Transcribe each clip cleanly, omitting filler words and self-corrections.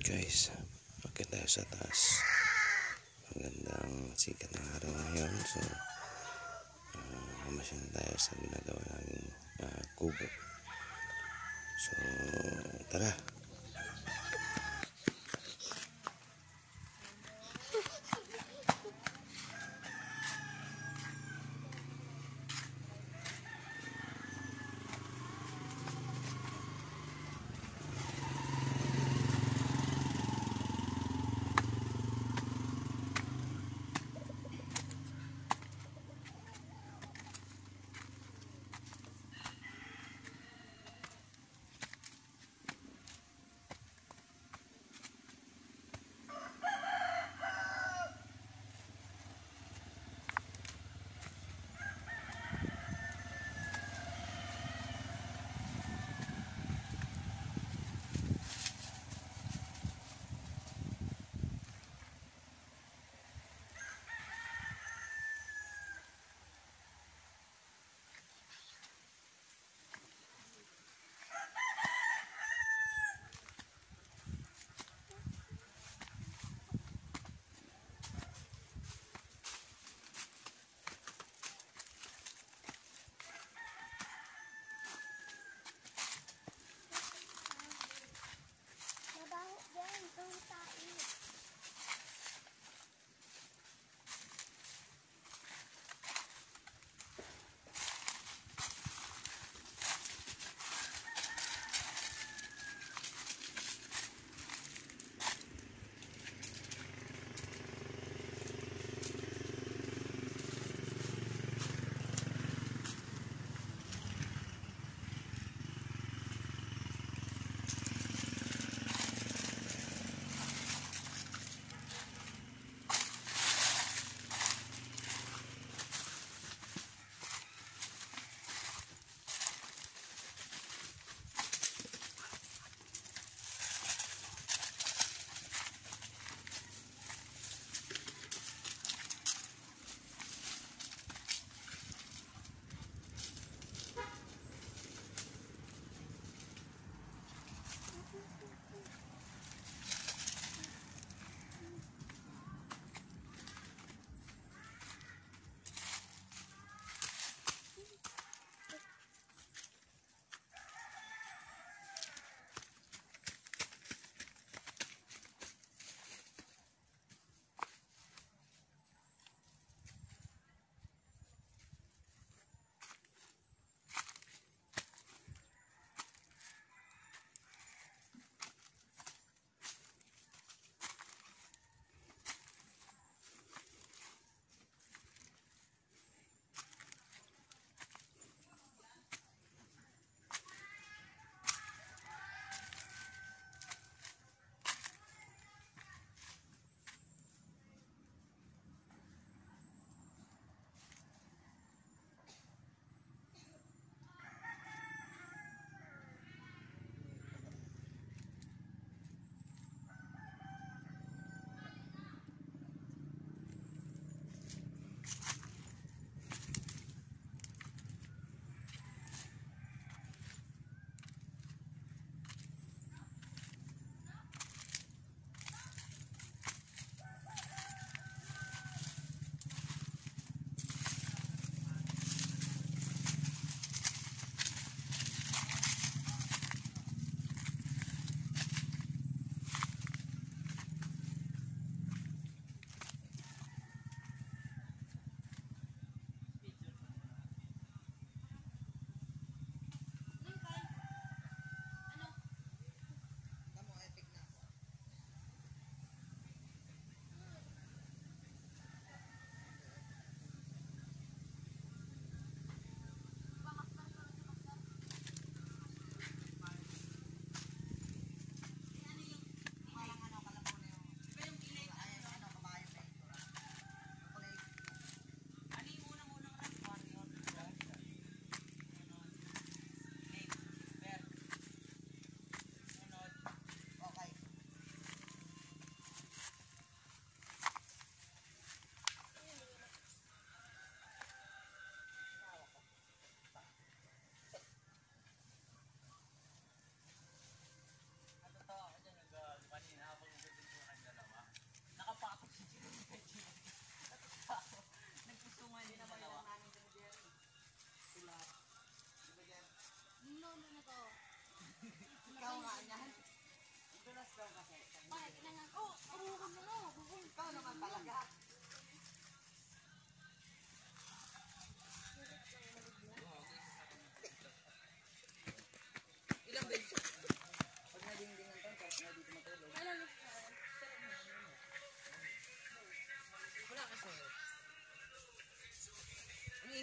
Guys, bakit tayo sa taas? Magandang sikat ng araw ngayon. So mamasyal tayo sa ginagawa namin kubo. So tara.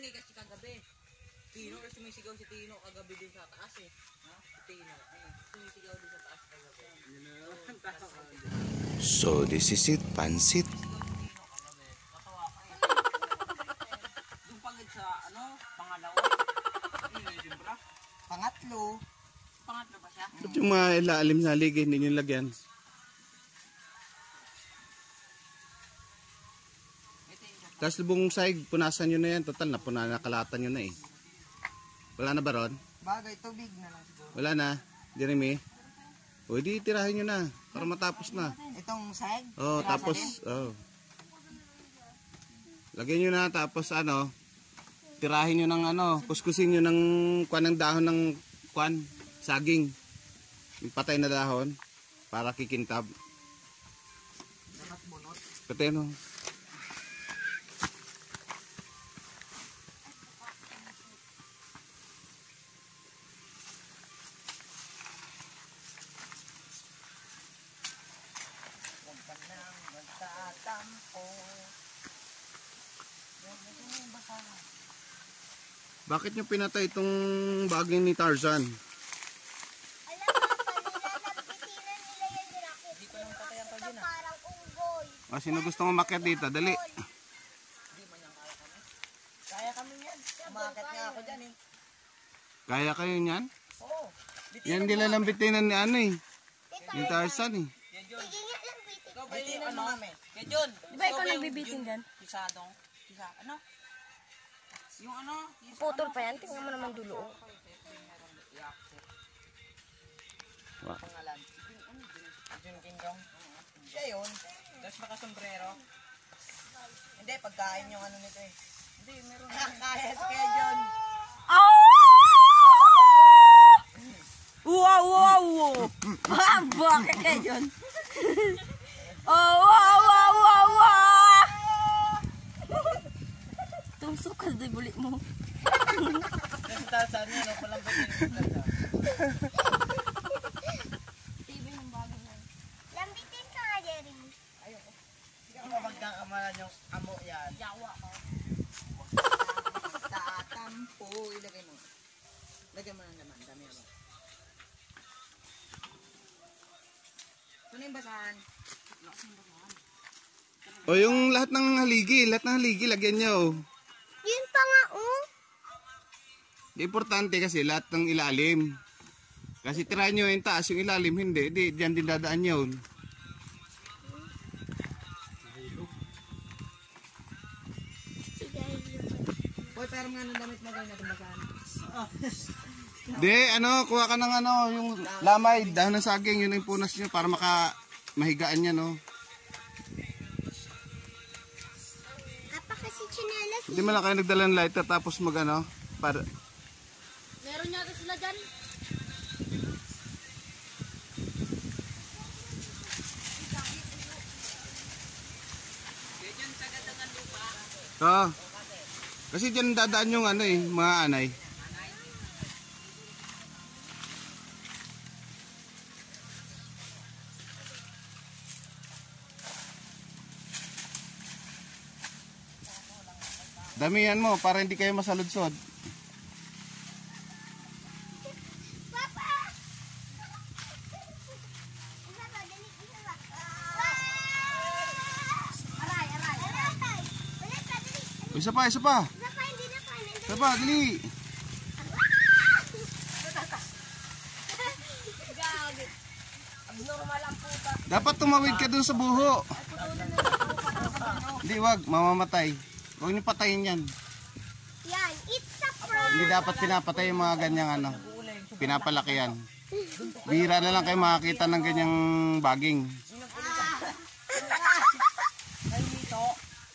ingay kasi kagabi. Tino, sumisigaw si Tino kagabi dun sa taas eh. Ha? Si Tino, sumisigaw dun sa taas kagabi. So this is it, pansit. Yung pagod sa pangalawa. Yung bra. Pangatlo. Pangatlo ba siya? Ba't yung mga ilalim na haligi, hindi nyo lagyan? Tapos lubong saig, punasan nyo na yan. Total, nakalatan nyo na eh. Wala na ba ron? Bagay, tubig na lang siguro. Wala na, Jeremy? O di tirahin nyo na, para matapos na. Itong sag? Oh, tapos, lagyan nyo na, tapos tirahin nyo ng kuskusin nyo ng kwan ng dahon ng kwan, saging. Yung patay na dahon, para kikintab. Pati Bakit nyo pinatay itong bagay ni Tarzan? Alam mo, nabitinan nila yan ni Rocket. Hindi pa lang patayan pa dyan parang unggoy. Sino gusto mo makyat dito? Dali. Hindi man yan kaya kami. Kaya kami yan. Umakat nga ako dyan eh. Kaya kayo niyan? Oo. Yan dilalambitinan ni ni Tarzan eh. Sige nga lang, bitin. Ikaw ba yung kami? Kaya Jun. Di ba ikaw nagbibitin dyan? Pisadong. Yung Putol pa yan. Tingnan mo naman dulo. pangalan. Jun Kingdong. Siya yun. Tapos nakasombrero. Hindi, pagkain yung nito eh. Hindi, meron na. Kaya si Kaya Jun. Wow, wow, wow. Bakit kayo dyan? Oh, wow, wow, wow, wow. Tumsok ka sa bulit mo. Kasi Tarzan yun, palang pagkain si Tarzan. TV ng bago na. Lambitin ka nga, Jeremy. Hindi ka mapagkakamalan yung amo yan. Yawa ko. Tatampo. Ilagay mo. Lagay mo ng laman. Dami mo. Ito na yung basahan. O yung lahat ng haligi, lagyan nyo. Yun pa nga, oh. Importante kasi lahat ng ilalim. Kasi tirahin nyo yung taas, yung ilalim hindi. Di, dyan din dadaan yun. Hoy, pero nga nang damit mo ganyan itong basahan. Di, kuha ka ng yung lamay, dahon ng saging, yun yung punas nyo para mahigaan niya, no. Apa kasi chinelas. Hindi mo lang kayo nagdala ng lighter tapos para... Meron yata sila dyan. Kasi dyan dadaan yung mga anay. Damihan mo para hindi kayo masaludsod. Papa! Isa pa, dali, isa pa. Aray, aray. Aray, ulit pa, dali. Isa pa. Isa pa, hindi na pa. Isa pa, dali. Abnormal ang puta. Dapat tumawid ka dun sa buho. Hindi, wag, mamamatay. Huwag niyo patayin yan. Yan, it's a prank. Hindi dapat pinapatay yung mga ganyang pinapalaki yan. Bihira na lang kayo makakita ng ganyang baging.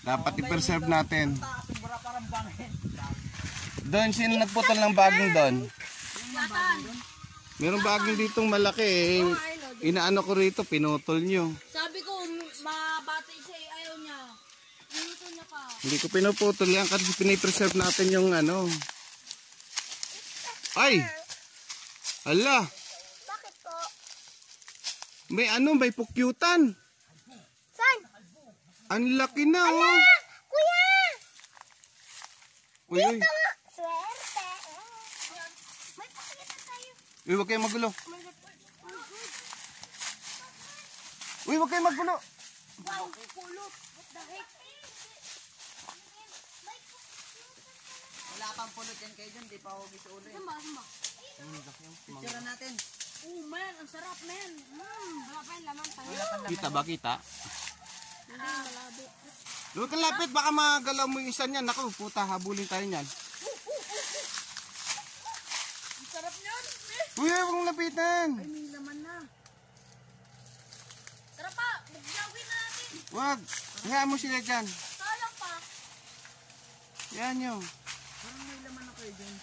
Dapat i-preserve natin. Doon, sino nagputol ng baging doon? Merong baging ditong malaki eh. Inaano ko rito, pinutol nyo. Sabi ko, mabati siya eh. Ayaw niya. Minuto niya pa. Hindi ko pinuputol yan kasi pinipreserve natin yung Ay! Hala! Bakit po? May pukyutan. Saan? Ang laki na oh. Kuya! Uy, uy. Swerte. May pakita tayo. Uy, huwag kayong magulo. Uy, huwag kayong magulo. Wow, pulot. What the heck? Wala pang pulot yan kayo dyan, di pa huwag sa ulo. Picture natin. Oh man, ang sarap man. Wala pa yung laman tayo. Kita ba, kita? Hindi, malabo. Huwag kang lapit, baka magalaw mo yung isa niyan. Naku, puta, habulin tayo niyan. Ang sarap niyan. Uy, huwag mong lapitan. Ay, may laman na. Tara pa, magjawin na natin. Huwag. Hayaan mo sila dyan. Sayang pa. Yan nyo. Parang may laman na kayo dyan.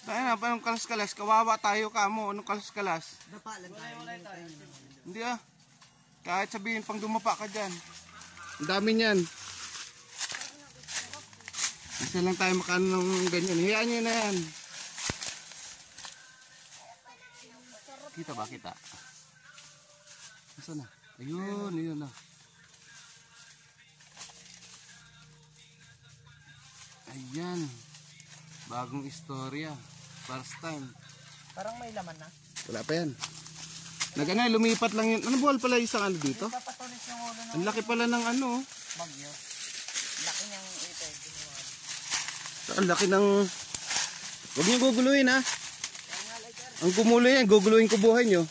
Tayo na, anong kalas-kalas? Kawawa tayo ka mo. Anong kalas-kalas? Dapa lang tayo. Hindi ah. Kahit sabihin pang dumapa ka dyan. Ang dami niyan. Isa lang tayo makano ng ganyan. Hiyaan nyo na yan. Kita ba? Kita. Nasaan na? Ayun, ayun na. Ayan. Bagong istorya. First time. Parang may laman na. Wala pa yan. Nag-ano, lumipat lang yun. Ano buwal pala isang ano dito? Papatulis yung ulo ng Ang laki pala ng ano. bagyo. Laki niyang ito. Ang laki ng... Huwag niyo guguluhin ha. Ang gumulo yan, guguluhin ko buhay niyo.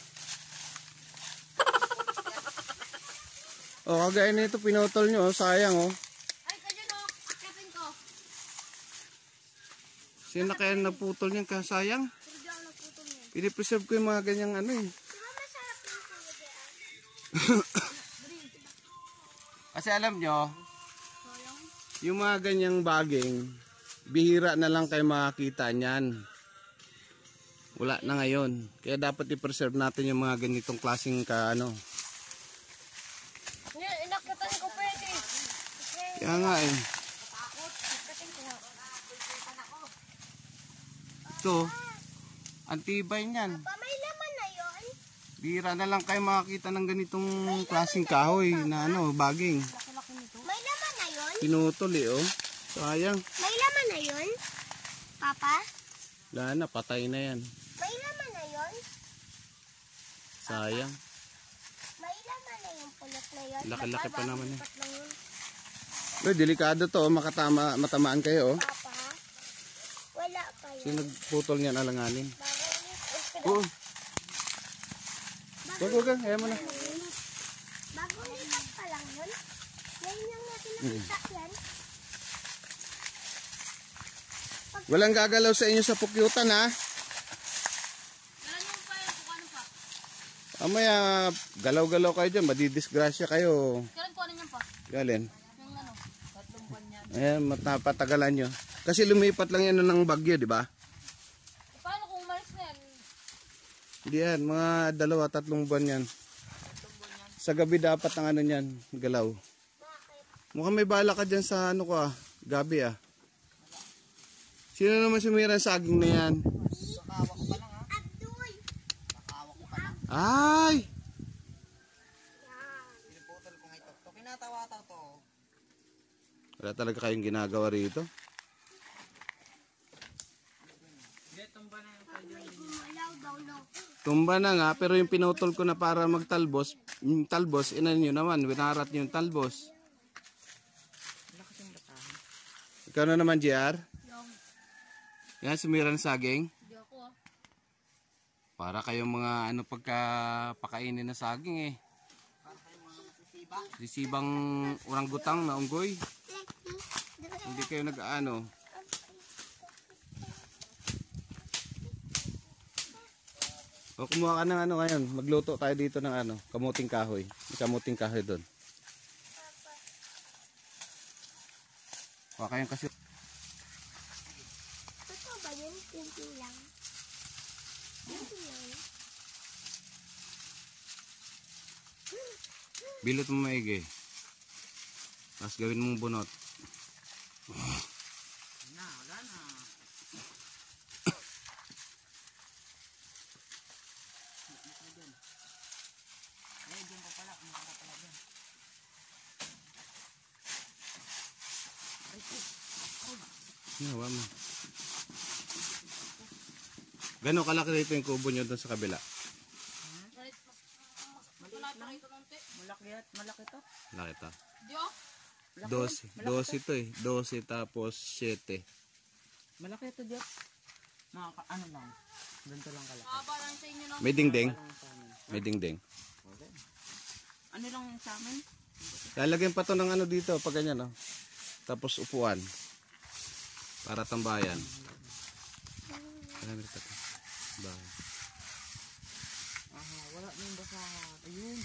O, kagaya nito, pinutol nyo. Sayang oh. Ay, kaya no, akyatin ko. Sino na kaya naputol niyan? Kaya sayang. Pero di ako nagputol niyan. Pinipreserve ko yung mga ganyang ano eh. Di ba masarap yung pulot yan? Kasi alam nyo, yung mga ganyang baging, bihira na lang kayo makakita niyan. Wala na ngayon. Kaya dapat i-preserve natin yung mga ganitong klaseng ano. Ngayon, inakyatan ko pwede. Kaya nga eh. Ito, antibay niyan. Pa, may laman na yun. Bihira na lang kayo makakita ng ganitong klaseng kahoy na ano, baging. May laman na yun. Pinutol eh oh. Sayang. May laman na yun. Papa, Wala na, patay na yan. may laman na yun. Sayang. May laman na yung pulot na yun. Laki-laki pa naman eh. Lipat lang yun. Uy, delikado to, matamaan kayo oh. Papa, wala pa yun. Sino nagputol niyan alanganin? Bago ulit. Oo. Huwag, ayaw mo na. Bago lipat pa lang yun. Ngayon lang natin nakita yan. Walang gagalaw sa inyo sa pukyutan ha. Alam niyo pa yan, kung ano pa. Amaya, galaw-galaw kayo dyan, madidisgrasya kayo. Kailan ko ano niyan pa? Galin. Yung ano. Ayan, matapatagalan nyo. Kasi lumipat lang yan ng bagyo, di ba? Paano kung umalis na yan? Hindi yan, mga 2-3 buwan yan. Sa gabi dapat ang ano yan, galaw. Mukhang may bala ka dyan sa ano ko ah, gabi ah. Sino naman sumira sa saging na yan? Nakawa ko pa lang ha. Abdul. Nakawa ko pa lang. Ay! Pinuputol ko nga ito. Ito kinatawa to. Wala talaga kayong ginagawa rito. Malaw daw no. Tumba na nga, pero yung pinutol ko na para magtalbos, yung talbos, inan nyo naman, winarat nyo yung talbos. Ikaw na naman, JR? Yan, sumira ng saging. Hindi ako ah. Para kayong mga ano pagka pakainin na saging eh. Sisibang orangutang na unggoy. Hindi kayo nag-ano. O kumuha ka ng ano ngayon. Magluto tayo dito ng ano, kamuting kahoy. May kamuting kahoy doon. Kuha kayong kasi. Totoo ba yun? Hindi lang. Hindi lang. Bilot mo maigi. Tapos gawin mong bunot. Wala na. Ay, dyan pa pala. Kumaka pala dyan. Ginawa mo. Gano'ng kalaki dito yung kubo nyo doon sa kabila? Malaki to. Laki to. Dio? 12 to eh. 12 tapos 7. Malaki to, Diyo. Ano lang. Ganito lang kalaki. Mahaba lang sa inyo, no? May dingding? May dingding. Ano lang sa amin? Lalagyan pa to ng ano dito pag ganyan, no? Tapos upuan. Para tambayan. Marami pa to. Bahay. Aha, wala na yung basa. Ayun.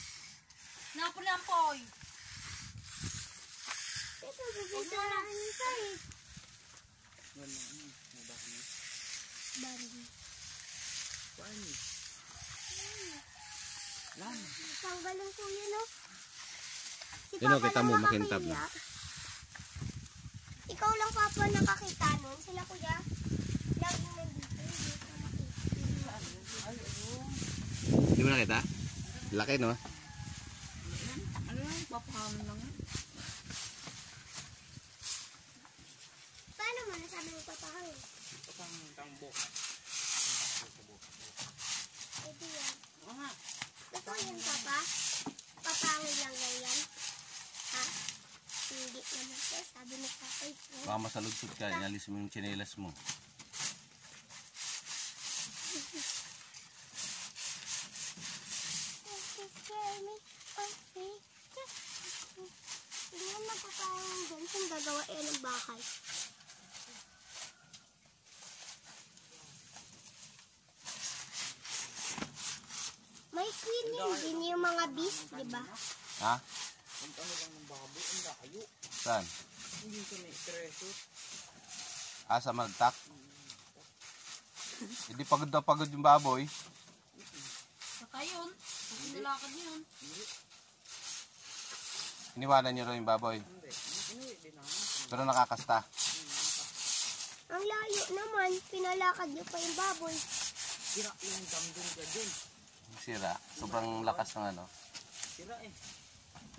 Napulampoy. Ito, bibisaraan nito eh. Wala na. May basa na. Barbie. Paano? Wala na. Tanggalin ko yun, no? Si Yun, no, Papa kita lang mo, makintab nakakita. na. Ikaw lang, Papa, nakakita nun. Sila, kuya. Laging nandito. Hindi ka makita. Hindi mo nakita? Laki, no? Ano yan? Papahangin lang yan. Paano mo nasabi mo papahangin? Papahangin tambo. Pwede yan. Oo nga. Totoo yan, Papa? Papahangin lang ganyan. Ha? Hindi naman po. Sabi ni Papa ito. Baka masalugsot ka, inalis mo yung tsinelas mo. Hindi naman magpapahangin dyan. Saan gagawa yan ng bahay? May queen din yung mga bees, di ba? Ha? Ang ano lang ng baboy. Ang layo. Saan? Hindi ko may preso. Sa Maltak? Hindi pagod na pagod yung baboy. Saka yun. Nilakad yun. Iniwanan nyo rin yung baboy. Pero nakakasta. Ang layo naman, pinalakad niyo pa yung baboy. Sira yung damdong ka dun. Sira. Sobrang lakas ng ano. Sira eh.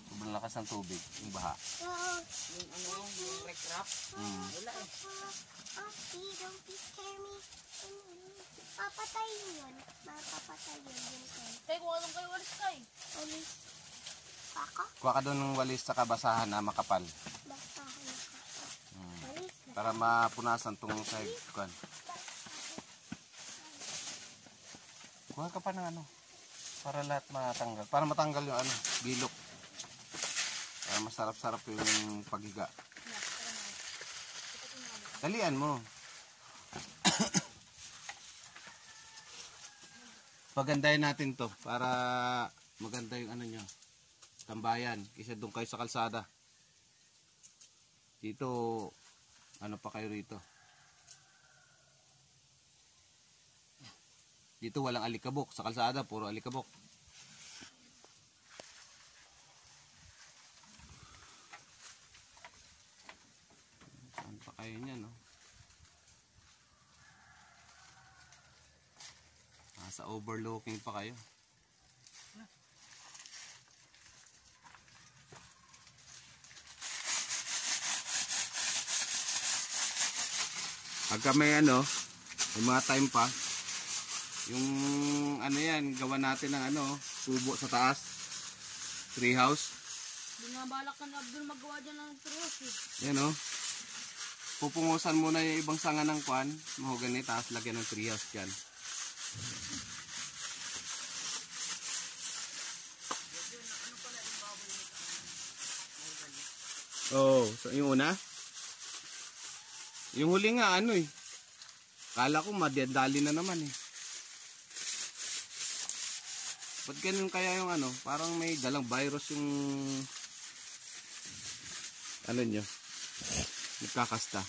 Sobrang lakas ng tubig. Yung baha. Oo. Yung ano, yung wreck wrap. Wala eh. Okay, don't be scare me. Papatay yun. Mapapatay yun. Kaya kung anong kayo walis kay. Alis. Paka? Kuha ka doon ng walis sa kabasahan na makapal. Basta ako nakaka. Alis na. Para mapunasan tong side kuan. Kuha ka pa ng ano. Para lahat matanggal. Para matanggal yung ano, bilok. Para masarap-sarap yung paghiga. Dalian mo. Pagandahin natin to para maganda yung ano nyo. Tambayan. Kasi doon kayo sa kalsada. Dito, ano pa kayo rito? Dito walang alikabok. Sa kalsada, puro alikabok. Saan pa kayo niyan, no? Nasa overlooking pa kayo. Pagka may ano, may mga time pa, yung ano yan, gawa natin ng ano, kubo sa taas, treehouse. Hindi nga balak ka na Abdul magawa dyan ng truss eh. Yan o. Pupungusan muna yung ibang sanga ng kwan, mahogani, taas lagyan ng treehouse dyan. Oh, so yung una? Yung huli nga ano eh. Kala ko madadali na naman eh. Ba't ganun kaya yung ano? Parang may dalang virus yung ano nyo? Nagkakasta.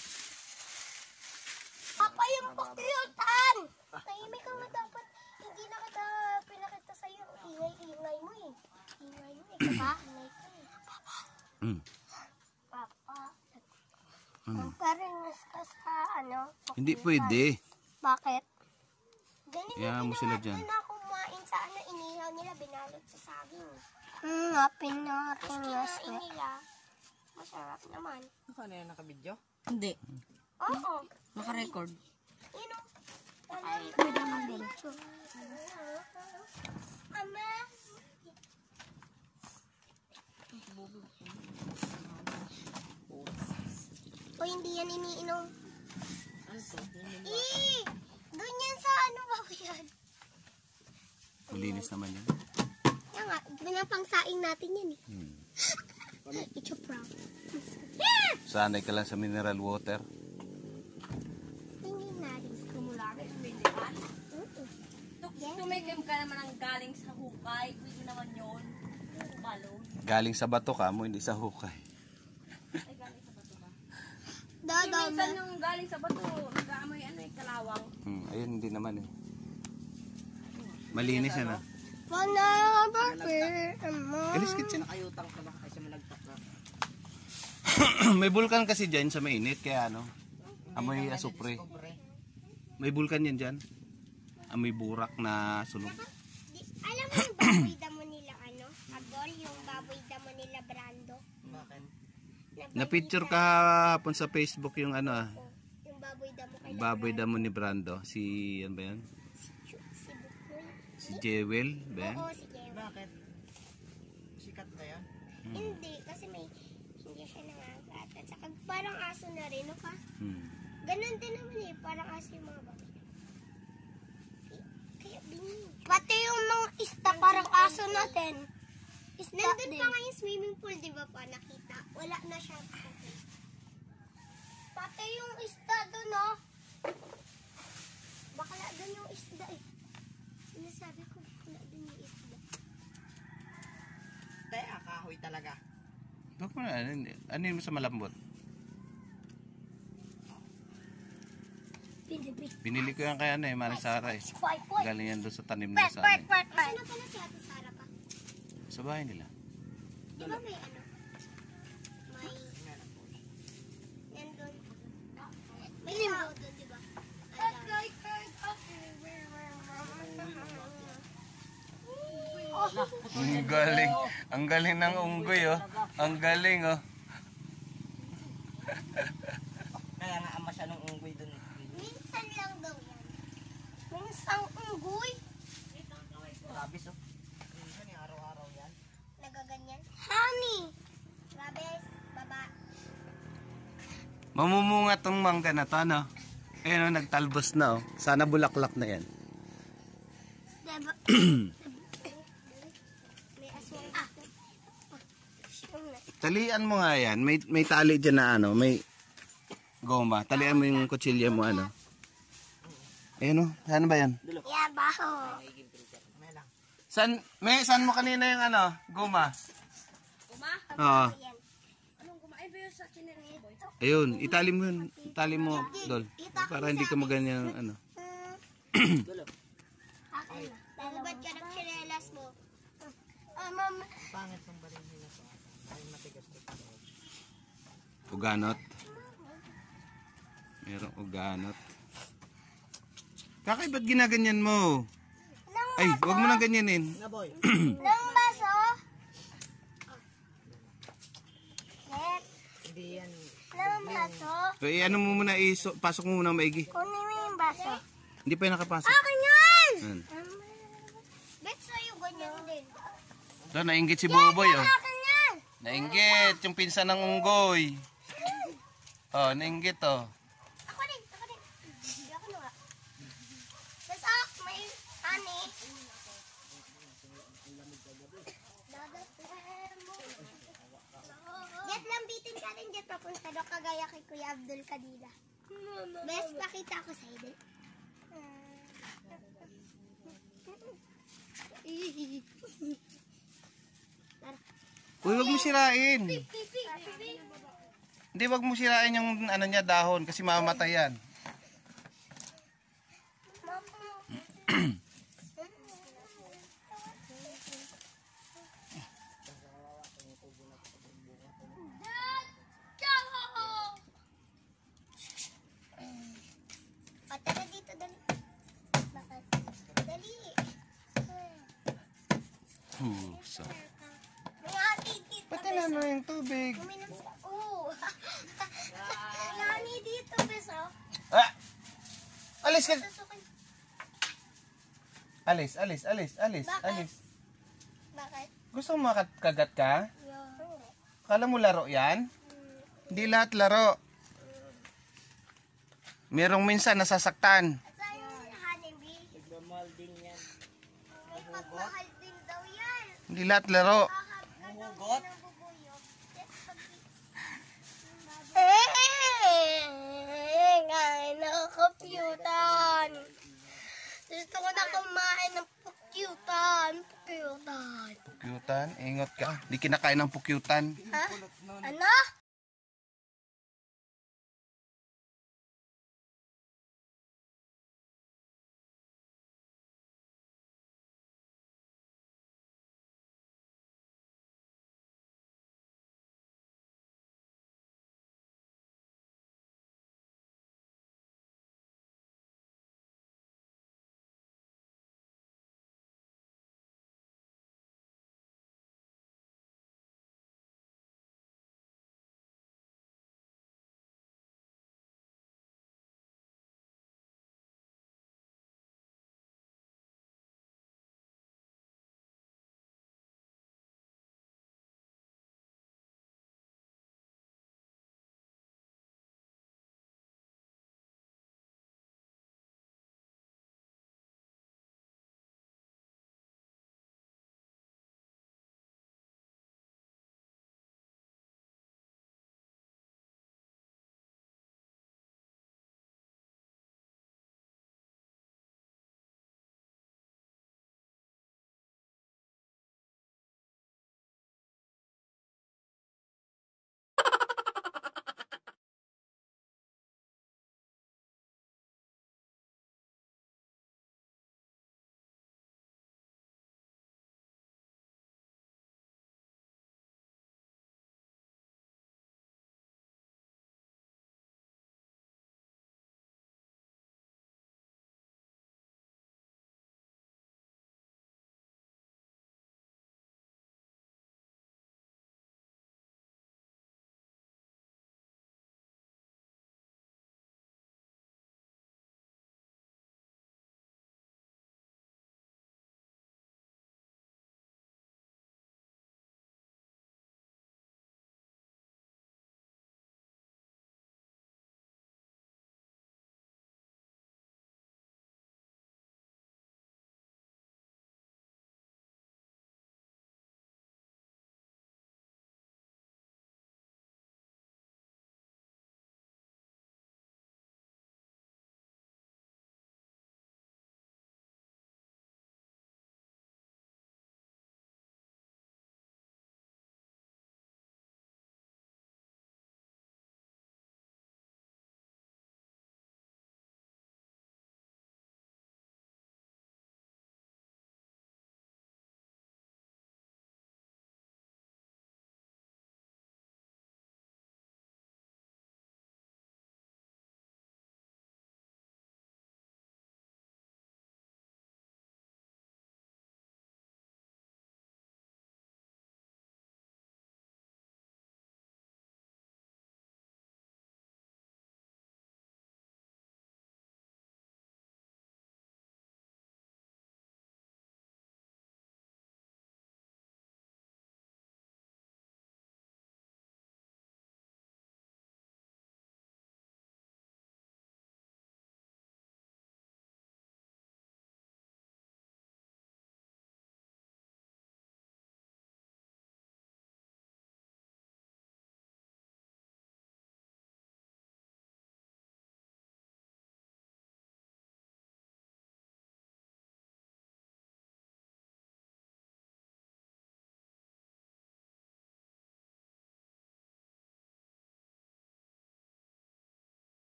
Papa, yung pakyutan! Tahimik ka nga dapat. Hindi na kita pinakita sa'yo. Ingay-ingay mo eh. Ingay mo eh. Diba? Ingay ka eh. Papa. Papa. Ang paringas ka sa ano? Hindi pakyutan. pwede. Bakit? Ganun Kaya mo sila dyan. na kumain sa ano, inihaw nila, binalot sa saging. Nga, pinaringas nila. Masarap naman. Ano yan nakabidyo? Hindi. Oo. Naka-record. Yun o. Ama. O hindi yan iniinom. Doon yan sa ano ba yan? Malinis naman yan. Yan nga, pinapangsaing natin yan eh. It's a prank. Sanay ka lang sa mineral water. Tingin natin. Kumulari, mineral. Tumikim ka naman ang galing sa hukay. Pwede naman yun. Balon. Galing sa bato ka mo, hindi sa hukay. Ay, galing sa bato ba? Dadami. Minsan yung galing sa bato, nag-aamoy kalawang. Ayun, hindi naman eh. Malinis yan ah. Mana, bakit? Galis kitchen. Nakayutang ka ba kasi malagpak ka? May bulkan kasi dyan sa mainit, kaya ano, amoy asupre. May bulkan yan dyan. Amoy burak na sunog. Alam mo yung baboy damo nila ano? Agol, yung baboy damo nila Brando. Bakit? Na-picture kahapon sa Facebook yung ano ah, Yung baboy damo kay baboy damo ni Brando. Si, ano ba yan? si Buknoy. Si Jewel, ba yan? Oo, si Jewa. Bakit? Sikat ba yan? Hindi, kasi hindi siya nangagat. At saka parang aso na rin, no ka? Ganon din naman eh, parang aso yung mga baboy. Kaya pati yung mga isda, parang aso natin. Nandun pa nga yung swimming pool, di ba pa nakita? Wala na siya. Pati yung isda doon, no? Bakala doon yung isda eh. Sinasabi ko, bakala doon yung isda. Kaya kahoy talaga. Bak mo na, ano yun mo sa malambot? Binili ko yan kaya ano eh, Maring Sara eh. Galing yan doon sa tanim na sa amin. Sino pala si Ate Sara pa? Sa bahay nila. Di ba may ano? May... Yan doon. May tao doon, di ba? Ang galing. Ang galing ng unggoy oh. Ang galing oh. Kaya nga ama siya ng unggoy dun. Minsan lang daw yan. Minsan unggoy. Rabis oh. Minsan yung araw-araw yan. Nagaganyan. Honey! Rabes, baba. Mamumunga tong mangga na to no. Ayun oh, nagtalbos na oh. Sana bulaklak na yan. Diba? May aswang ako. Talian mo nga yan. May tali dyan na ano. May goma. Talian mo yung kutsilya mo ano. Ayun oh. Saan ba yan? Yan, baho. Saan mo kanina yung ano? Goma. Uma? Oo. Yan. Anong kumain ba yun sa chinerin boy? Ayun. Itali mo yun. Itali mo, Dol. Para hindi ka maganyan ano. Akin na. Nagubad ka ng chinelas mo. Mama. Pangit ng baril nila to. Ay matigas to. Uganot. Merong uganot. Kakay, ba't ginaganyan mo? Ay, huwag mo nang ganyanin. Nga boy. Nang baso. Hindi yan. Nang baso. Eh, ano mo muna, pasok mo muna maigi. Kunin mo yung baso. Hindi pa yung nakapasok. Akin yan! Yan. Bet sa'yo ganyan din. Ito, nainggit si Buboy, oh. Akin yan! Nainggit, yung pinsan ng unggoy. Oh, nainggit, oh. Ako din, ako din. Hindi ako nung Tapos may ani. Jet, lambitin ka rin, Jet. Papunta doon kagaya kay Kuya Abdul Kadila. Best, pakita ko sa'yo din. Uy, wag mo sirain. Hindi, wag mo sirain yung ano niya, dahon, kasi mamamatay yan. Tara dito, dali. Bakit? Dali. So. May hati dito. Pati na yung tubig. Uminom siya. Oo. May hani dito, bes. ka. Susukin. Alis, alis, alis, alis, Bakit? alis. Bakit? Gusto mo makakagat ka? Hindi. Kala mo laro yan? Hindi lahat laro. Merong minsan nasasaktan. At saan yung honeybee? Nagmamahal din yan. May pagmahal din daw yan. Hindi lahat laro. Humugot? Ngayon nakakapyutan. Gusto ko na kumain ng pukyutan. Pukyutan. Pukyutan, ingot ka. Hindi kinakain ng pukyutan.